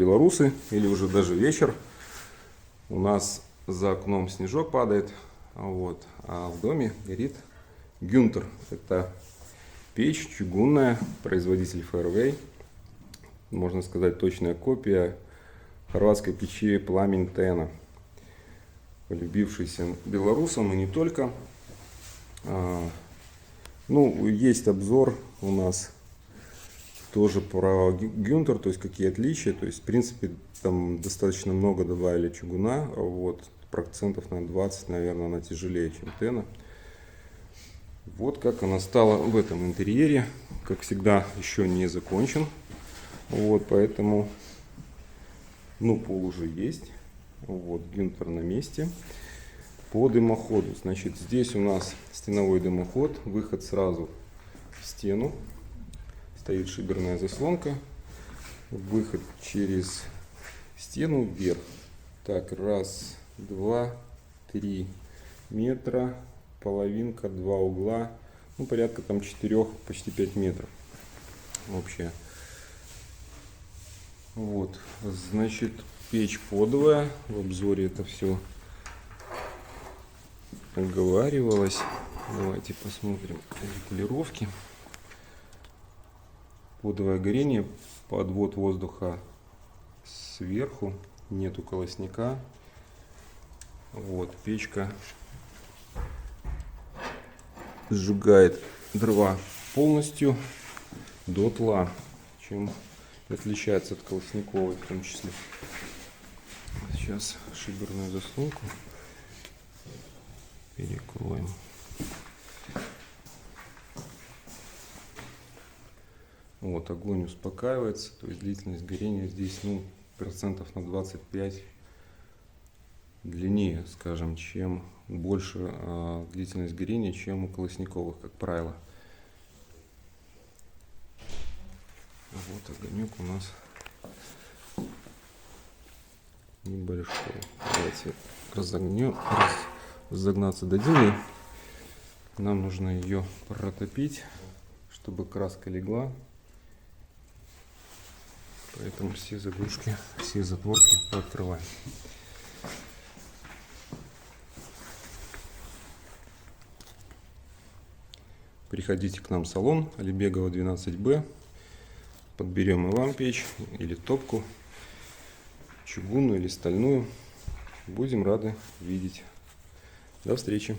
белорусы, или уже даже вечер. У нас за окном снежок падает, вот, а в доме горит Гюнтер. Это печь чугунная, производитель Fairway. Можно сказать, точная копия хорватской печи Пламень Тена, полюбившийся белорусам и не только. Ну, есть обзор у нас тоже про Гюнтер, то есть какие отличия. То есть, в принципе, там достаточно много добавили чугуна, вот, процентов на 20, наверное, она тяжелее, чем Тена. Вот как она стала в этом интерьере. Как всегда, еще не закончен. Вот, поэтому, ну, пол уже есть. Вот, Гюнтер на месте. По дымоходу, значит, здесь у нас стеновой дымоход, выход сразу в стену, стоит шиберная заслонка, выход через стену вверх. Так, раз, два, 3 метра, половинка, 2 угла, ну, порядка там 4, почти 5 метров общая. Вот, значит, печь подовая, в обзоре это все оговаривалось. Давайте посмотрим регулировки. Подовое горение, подвод воздуха сверху, нету колосника. Вот, печка сжигает дрова полностью дотла, чем отличается от колосниковой в том числе. Сейчас шиберную заслонку перекроем. Вот, огонь успокаивается, то есть длительность горения здесь, ну, процентов на 25 длиннее, скажем, чем больше длительность горения, чем у колосниковых, как правило. Вот огонек у нас небольшой. Давайте разогнаться до дымы. Нам нужно ее протопить, чтобы краска легла. Поэтому все заглушки, все затворки открываем. Приходите к нам в салон Алибегова 12Б. Подберем и вам печь или топку, чугунную или стальную. Будем рады видеть. До встречи.